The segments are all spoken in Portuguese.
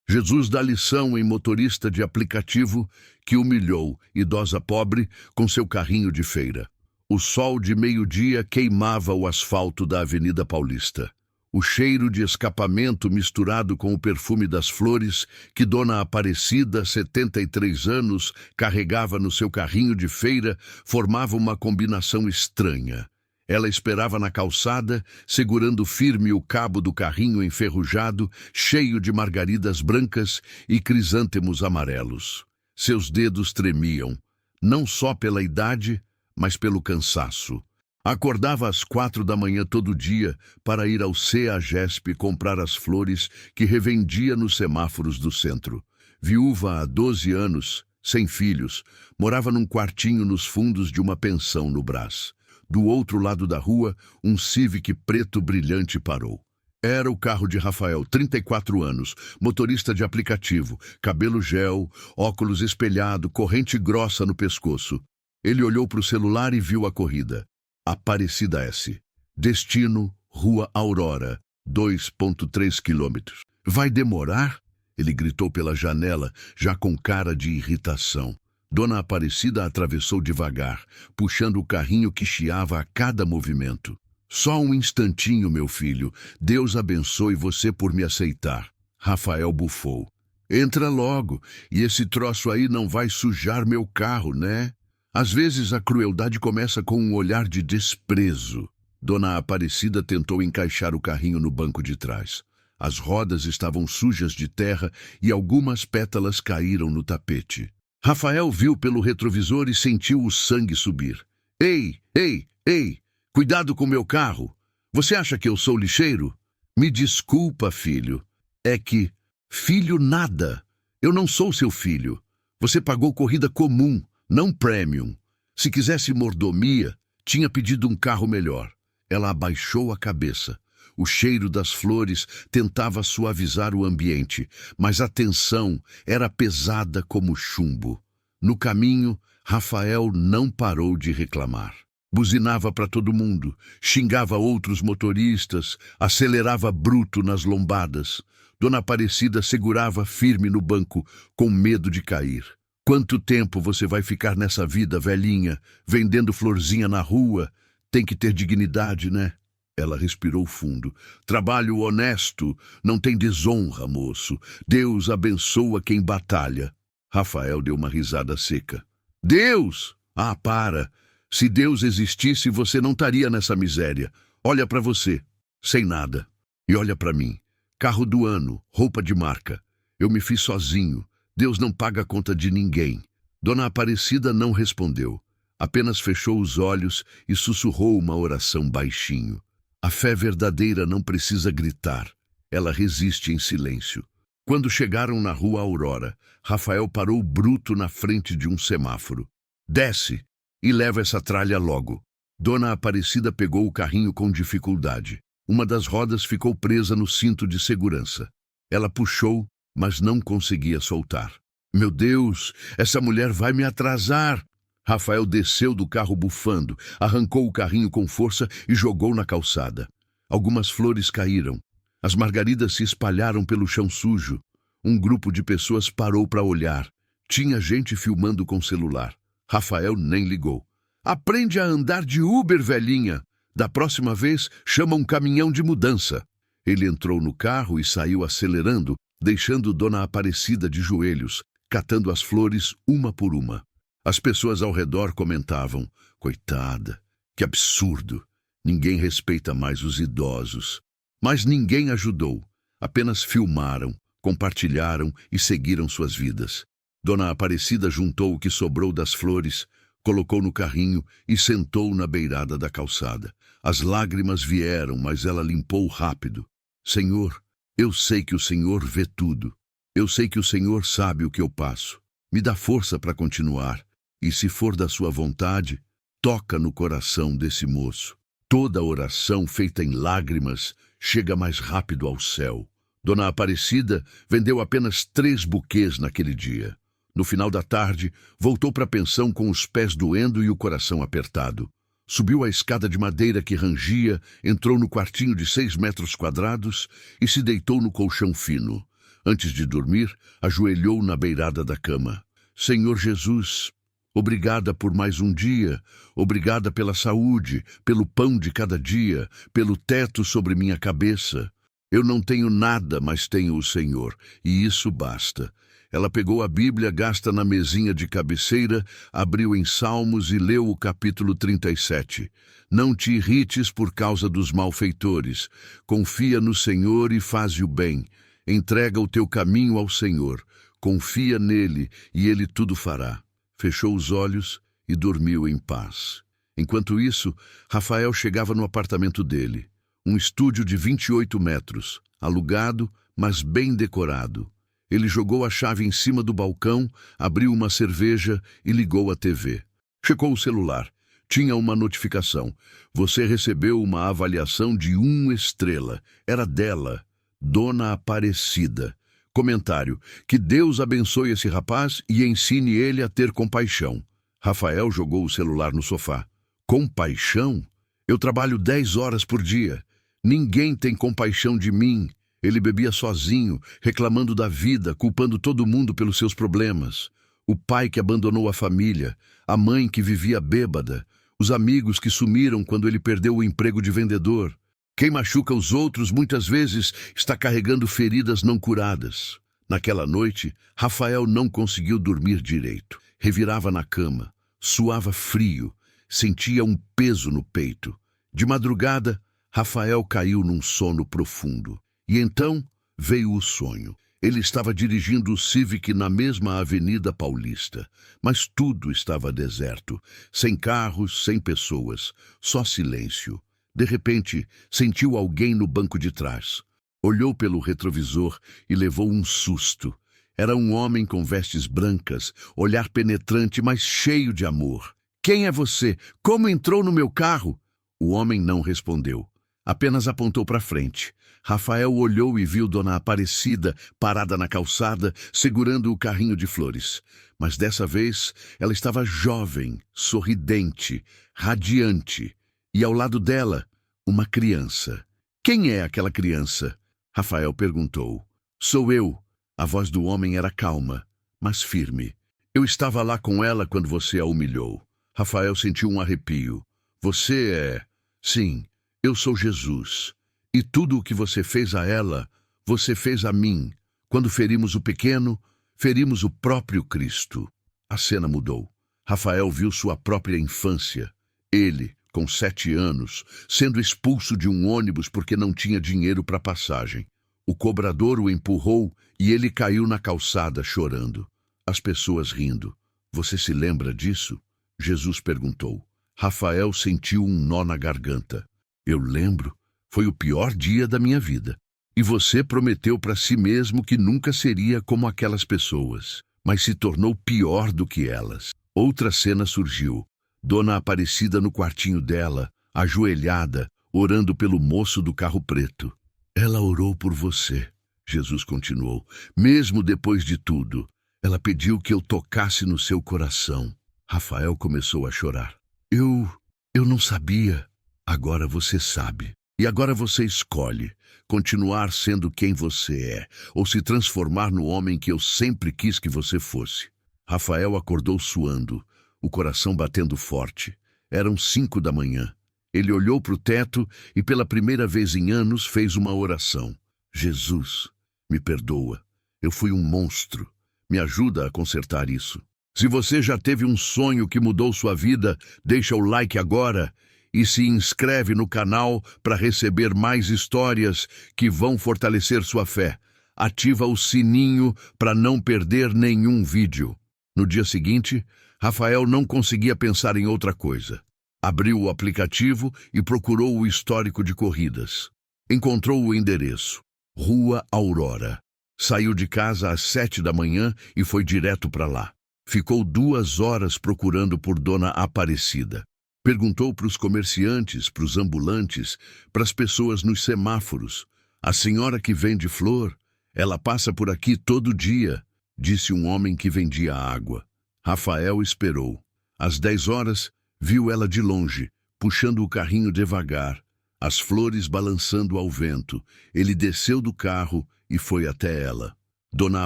Jesus dá lição em motorista de aplicativo que humilhou idosa pobre com seu carrinho de feira. O sol de meio-dia queimava o asfalto da Avenida Paulista. O cheiro de escapamento misturado com o perfume das flores que Dona Aparecida, 73 anos, carregava no seu carrinho de feira formava uma combinação estranha. Ela esperava na calçada, segurando firme o cabo do carrinho enferrujado, cheio de margaridas brancas e crisântemos amarelos. Seus dedos tremiam, não só pela idade, mas pelo cansaço. Acordava às 4 da manhã todo dia para ir ao CEAGESP comprar as flores que revendia nos semáforos do centro. Viúva há 12 anos, sem filhos, morava num quartinho nos fundos de uma pensão no Brás. Do outro lado da rua, um Civic preto brilhante parou. Era o carro de Rafael, 34 anos, motorista de aplicativo, cabelo gel, óculos espelhado, corrente grossa no pescoço. Ele olhou para o celular e viu a corrida. Aparecida S. Destino, Rua Aurora, 2,3 quilômetros. Vai demorar? Ele gritou pela janela, já com cara de irritação. Dona Aparecida atravessou devagar, puxando o carrinho que chiava a cada movimento. Só um instantinho, meu filho. Deus abençoe você por me aceitar. Rafael bufou. Entra logo, e esse troço aí não vai sujar meu carro, né? Às vezes a crueldade começa com um olhar de desprezo. Dona Aparecida tentou encaixar o carrinho no banco de trás. As rodas estavam sujas de terra e algumas pétalas caíram no tapete. Rafael viu pelo retrovisor e sentiu o sangue subir. Ei, ei, ei, cuidado com meu carro. Você acha que eu sou lixeiro? Me desculpa, filho. É que... Filho nada. Eu não sou seu filho. Você pagou corrida comum, não premium. Se quisesse mordomia, tinha pedido um carro melhor. Ela abaixou a cabeça. O cheiro das flores tentava suavizar o ambiente, mas a tensão era pesada como chumbo. No caminho, Rafael não parou de reclamar. Buzinava para todo mundo, xingava outros motoristas, acelerava bruto nas lombadas. Dona Aparecida segurava firme no banco, com medo de cair. Quanto tempo você vai ficar nessa vida, velhinha, vendendo florzinha na rua? Tem que ter dignidade, né? Ela respirou fundo. Trabalho honesto, não tem desonra, moço. Deus abençoa quem batalha. Rafael deu uma risada seca. Deus? Ah, para. Se Deus existisse, você não estaria nessa miséria. Olha para você, sem nada. E olha para mim. Carro do ano, roupa de marca. Eu me fiz sozinho. Deus não paga conta de ninguém. Dona Aparecida não respondeu. Apenas fechou os olhos e sussurrou uma oração baixinho. A fé verdadeira não precisa gritar. Ela resiste em silêncio. Quando chegaram na Rua Aurora, Rafael parou bruto na frente de um semáforo. Desce e leva essa tralha logo. Dona Aparecida pegou o carrinho com dificuldade. Uma das rodas ficou presa no cinto de segurança. Ela puxou, mas não conseguia soltar. Meu Deus, essa mulher vai me atrasar! Rafael desceu do carro bufando, arrancou o carrinho com força e jogou na calçada. Algumas flores caíram. As margaridas se espalharam pelo chão sujo. Um grupo de pessoas parou para olhar. Tinha gente filmando com celular. Rafael nem ligou. Aprende a andar de Uber, velhinha. Da próxima vez, chama um caminhão de mudança. Ele entrou no carro e saiu acelerando, deixando Dona Aparecida de joelhos, catando as flores uma por uma. As pessoas ao redor comentavam, coitada, que absurdo, ninguém respeita mais os idosos. Mas ninguém ajudou, apenas filmaram, compartilharam e seguiram suas vidas. Dona Aparecida juntou o que sobrou das flores, colocou no carrinho e sentou na beirada da calçada. As lágrimas vieram, mas ela limpou rápido. Senhor, eu sei que o Senhor vê tudo. Eu sei que o Senhor sabe o que eu passo. Me dá força para continuar. E se for da sua vontade, toca no coração desse moço. Toda oração feita em lágrimas chega mais rápido ao céu. Dona Aparecida vendeu apenas 3 buquês naquele dia. No final da tarde, voltou para a pensão com os pés doendo e o coração apertado. Subiu a escada de madeira que rangia, entrou no quartinho de 6 metros quadrados e se deitou no colchão fino. Antes de dormir, ajoelhou na beirada da cama. Senhor Jesus, obrigada por mais um dia, obrigada pela saúde, pelo pão de cada dia, pelo teto sobre minha cabeça. Eu não tenho nada, mas tenho o Senhor, e isso basta. Ela pegou a Bíblia gasta na mesinha de cabeceira, abriu em Salmos e leu o capítulo 37. Não te irrites por causa dos malfeitores. Confia no Senhor e faze o bem. Entrega o teu caminho ao Senhor. Confia nele e ele tudo fará. Fechou os olhos e dormiu em paz. Enquanto isso, Rafael chegava no apartamento dele. Um estúdio de 28 metros, alugado, mas bem decorado. Ele jogou a chave em cima do balcão, abriu uma cerveja e ligou a TV. Checou o celular. Tinha uma notificação. Você recebeu uma avaliação de 1 estrela. Era dela, Dona Aparecida. Comentário: que Deus abençoe esse rapaz e ensine ele a ter compaixão. Rafael jogou o celular no sofá. Compaixão? Eu trabalho 10 horas por dia. Ninguém tem compaixão de mim. Ele bebia sozinho, reclamando da vida, culpando todo mundo pelos seus problemas. O pai que abandonou a família, a mãe que vivia bêbada, os amigos que sumiram quando ele perdeu o emprego de vendedor. Quem machuca os outros muitas vezes está carregando feridas não curadas. Naquela noite, Rafael não conseguiu dormir direito. Revirava na cama, suava frio, sentia um peso no peito. De madrugada, Rafael caiu num sono profundo. E então veio o sonho. Ele estava dirigindo o Civic na mesma Avenida Paulista, mas tudo estava deserto, sem carros, sem pessoas, só silêncio. De repente, sentiu alguém no banco de trás. Olhou pelo retrovisor e levou um susto. Era um homem com vestes brancas, olhar penetrante, mas cheio de amor. Quem é você? Como entrou no meu carro? O homem não respondeu. Apenas apontou para frente. Rafael olhou e viu Dona Aparecida parada na calçada, segurando o carrinho de flores. Mas dessa vez ela estava jovem, sorridente, radiante. E ao lado dela, uma criança. Quem é aquela criança? Rafael perguntou. Sou eu. A voz do homem era calma, mas firme. Eu estava lá com ela quando você a humilhou. Rafael sentiu um arrepio. Você é... Sim, eu sou Jesus. E tudo o que você fez a ela, você fez a mim. Quando ferimos o pequeno, ferimos o próprio Cristo. A cena mudou. Rafael viu sua própria infância. Ele, com 7 anos, sendo expulso de um ônibus porque não tinha dinheiro para passagem. O cobrador o empurrou e ele caiu na calçada chorando. As pessoas rindo. Você se lembra disso? Jesus perguntou. Rafael sentiu um nó na garganta. Eu lembro. Foi o pior dia da minha vida. E você prometeu para si mesmo que nunca seria como aquelas pessoas, mas se tornou pior do que elas. Outra cena surgiu. Dona Aparecida no quartinho dela, ajoelhada, orando pelo moço do carro preto. Ela orou por você, Jesus continuou. Mesmo depois de tudo, ela pediu que eu tocasse no seu coração. Rafael começou a chorar. Eu não sabia. Agora você sabe. E agora você escolhe continuar sendo quem você é ou se transformar no homem que eu sempre quis que você fosse. Rafael acordou suando, o coração batendo forte. Eram 5 da manhã. Ele olhou para o teto e pela primeira vez em anos fez uma oração. Jesus, me perdoa. Eu fui um monstro. Me ajuda a consertar isso. Se você já teve um sonho que mudou sua vida, deixa o like agora e se inscreve no canal para receber mais histórias que vão fortalecer sua fé. Ativa o sininho para não perder nenhum vídeo. No dia seguinte, Rafael não conseguia pensar em outra coisa. Abriu o aplicativo e procurou o histórico de corridas. Encontrou o endereço. Rua Aurora. Saiu de casa às 7 da manhã e foi direto para lá. Ficou 2 horas procurando por Dona Aparecida. Perguntou para os comerciantes, para os ambulantes, para as pessoas nos semáforos. A senhora que vende flor, ela passa por aqui todo dia, disse um homem que vendia água. Rafael esperou. Às 10 horas, viu ela de longe, puxando o carrinho devagar, as flores balançando ao vento. Ele desceu do carro e foi até ela. Dona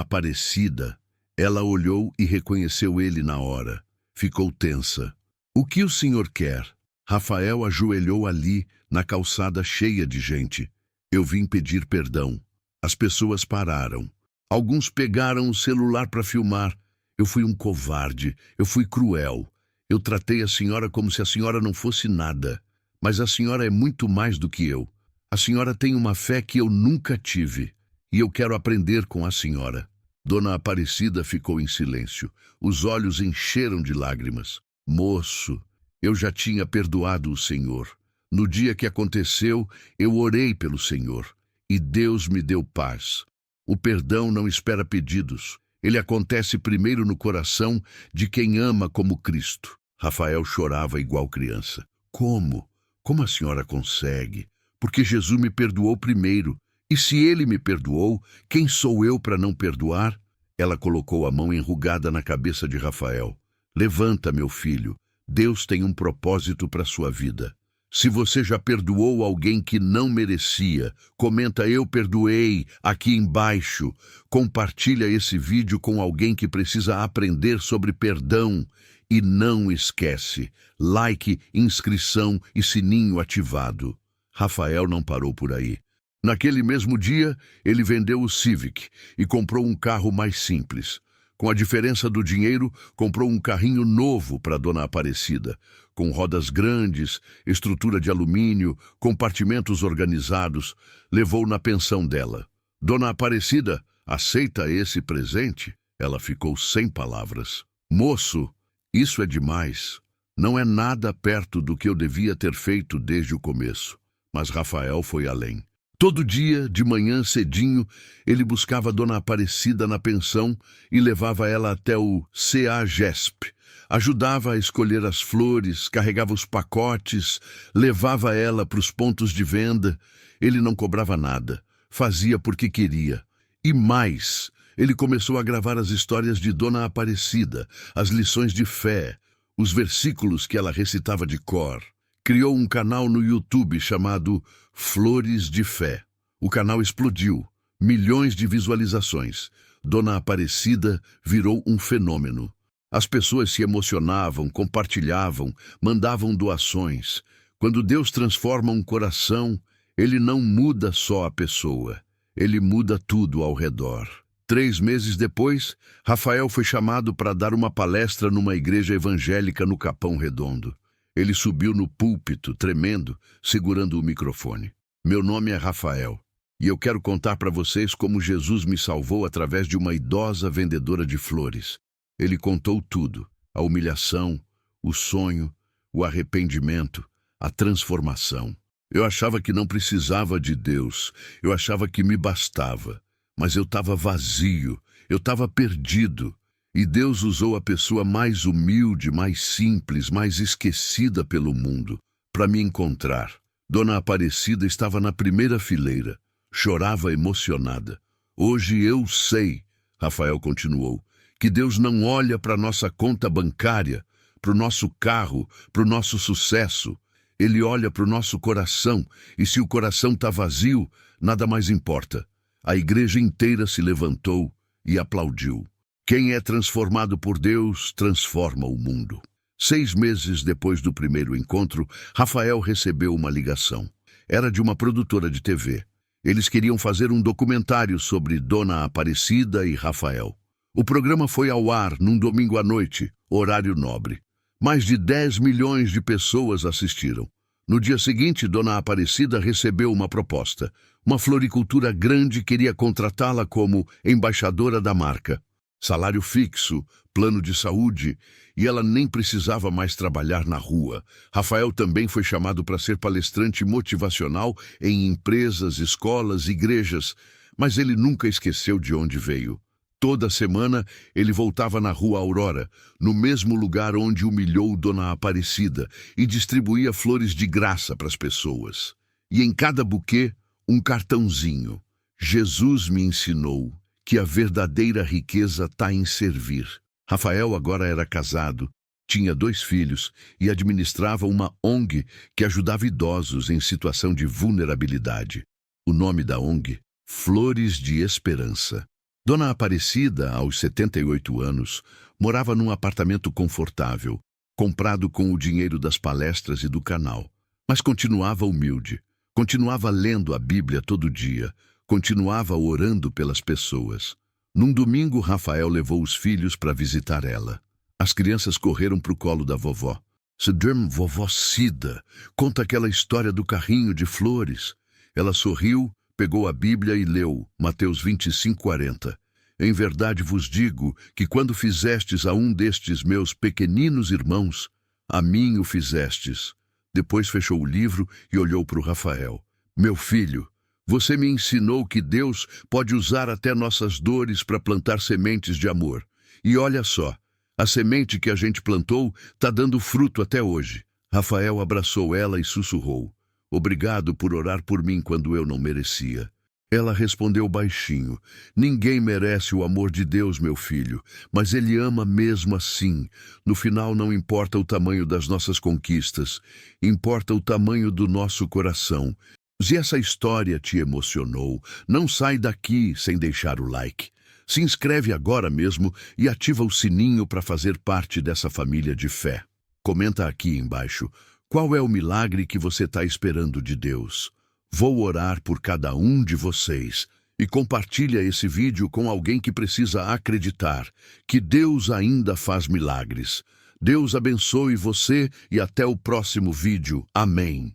Aparecida, ela olhou e reconheceu ele na hora. Ficou tensa. O que o senhor quer? Rafael ajoelhou ali, na calçada cheia de gente. Eu vim pedir perdão. As pessoas pararam. Alguns pegaram o celular para filmar. Eu fui um covarde, eu fui cruel. Eu tratei a senhora como se a senhora não fosse nada. Mas a senhora é muito mais do que eu. A senhora tem uma fé que eu nunca tive. E eu quero aprender com a senhora. Dona Aparecida ficou em silêncio. Os olhos encheram de lágrimas. Moço, eu já tinha perdoado o senhor. No dia que aconteceu, eu orei pelo senhor. E Deus me deu paz. O perdão não espera pedidos. Ele acontece primeiro no coração de quem ama como Cristo. Rafael chorava igual criança. Como? Como a senhora consegue? Porque Jesus me perdoou primeiro. E se ele me perdoou, quem sou eu para não perdoar? Ela colocou a mão enrugada na cabeça de Rafael. Levanta, meu filho. Deus tem um propósito para sua vida. Se você já perdoou alguém que não merecia, comenta "eu perdoei" aqui embaixo. Compartilha esse vídeo com alguém que precisa aprender sobre perdão. E não esquece, like, inscrição e sininho ativado. Rafael não parou por aí. Naquele mesmo dia, ele vendeu o Civic e comprou um carro mais simples. Com a diferença do dinheiro, comprou um carrinho novo para Dona Aparecida, com rodas grandes, estrutura de alumínio, compartimentos organizados. Levou na pensão dela. Dona Aparecida, aceita esse presente? Ela ficou sem palavras. Moço, isso é demais. Não é nada perto do que eu devia ter feito desde o começo. Mas Rafael foi além. Todo dia, de manhã cedinho, ele buscava Dona Aparecida na pensão e levava ela até o CEAGESP. Ajudava a escolher as flores, carregava os pacotes, levava ela para os pontos de venda. Ele não cobrava nada, fazia porque queria. E mais, ele começou a gravar as histórias de Dona Aparecida, as lições de fé, os versículos que ela recitava de cor. Criou um canal no YouTube chamado Flores de Fé. O canal explodiu, milhões de visualizações. Dona Aparecida virou um fenômeno. As pessoas se emocionavam, compartilhavam, mandavam doações. Quando Deus transforma um coração, ele não muda só a pessoa, ele muda tudo ao redor. 3 meses depois, Rafael foi chamado para dar uma palestra numa igreja evangélica no Capão Redondo. Ele subiu no púlpito, tremendo, segurando o microfone. Meu nome é Rafael, e eu quero contar para vocês como Jesus me salvou através de uma idosa vendedora de flores. Ele contou tudo, a humilhação, o sonho, o arrependimento, a transformação. Eu achava que não precisava de Deus, eu achava que me bastava, mas eu estava vazio, eu estava perdido. E Deus usou a pessoa mais humilde, mais simples, mais esquecida pelo mundo, para me encontrar. Dona Aparecida estava na primeira fileira, chorava emocionada. Hoje eu sei, Rafael continuou, que Deus não olha para nossa conta bancária, para o nosso carro, para o nosso sucesso. Ele olha para o nosso coração, e se o coração está vazio, nada mais importa. A igreja inteira se levantou e aplaudiu. Quem é transformado por Deus, transforma o mundo. 6 meses depois do primeiro encontro, Rafael recebeu uma ligação. Era de uma produtora de TV. Eles queriam fazer um documentário sobre Dona Aparecida e Rafael. O programa foi ao ar num domingo à noite, horário nobre. Mais de 10 milhões de pessoas assistiram. No dia seguinte, Dona Aparecida recebeu uma proposta. Uma floricultura grande queria contratá-la como embaixadora da marca. Salário fixo, plano de saúde, e ela nem precisava mais trabalhar na rua. Rafael também foi chamado para ser palestrante motivacional em empresas, escolas, igrejas, mas ele nunca esqueceu de onde veio. Toda semana ele voltava na Rua Aurora, no mesmo lugar onde humilhou Dona Aparecida, e distribuía flores de graça para as pessoas. E em cada buquê, um cartãozinho. Jesus me ensinou que a verdadeira riqueza está em servir. Rafael agora era casado, tinha 2 filhos e administrava uma ONG que ajudava idosos em situação de vulnerabilidade. O nome da ONG? Flores de Esperança. Dona Aparecida, aos 78 anos, morava num apartamento confortável, comprado com o dinheiro das palestras e do canal. Mas continuava humilde, continuava lendo a Bíblia todo dia, continuava orando pelas pessoas. Num domingo, Rafael levou os filhos para visitar ela. As crianças correram para o colo da vovó. "Sedem, vovó Cida, conta aquela história do carrinho de flores." Ela sorriu, pegou a Bíblia e leu Mateus 25:40. "Em verdade vos digo que quando fizestes a um destes meus pequeninos irmãos, a mim o fizestes." Depois fechou o livro e olhou para o Rafael. "Meu filho, você me ensinou que Deus pode usar até nossas dores para plantar sementes de amor. E olha só, a semente que a gente plantou está dando fruto até hoje." Rafael abraçou ela e sussurrou: "Obrigado por orar por mim quando eu não merecia." Ela respondeu baixinho: "Ninguém merece o amor de Deus, meu filho, mas Ele ama mesmo assim. No final não importa o tamanho das nossas conquistas, importa o tamanho do nosso coração." Se essa história te emocionou, não sai daqui sem deixar o like. Se inscreve agora mesmo e ativa o sininho para fazer parte dessa família de fé. Comenta aqui embaixo qual é o milagre que você está esperando de Deus. Vou orar por cada um de vocês. E compartilha esse vídeo com alguém que precisa acreditar que Deus ainda faz milagres. Deus abençoe você e até o próximo vídeo. Amém.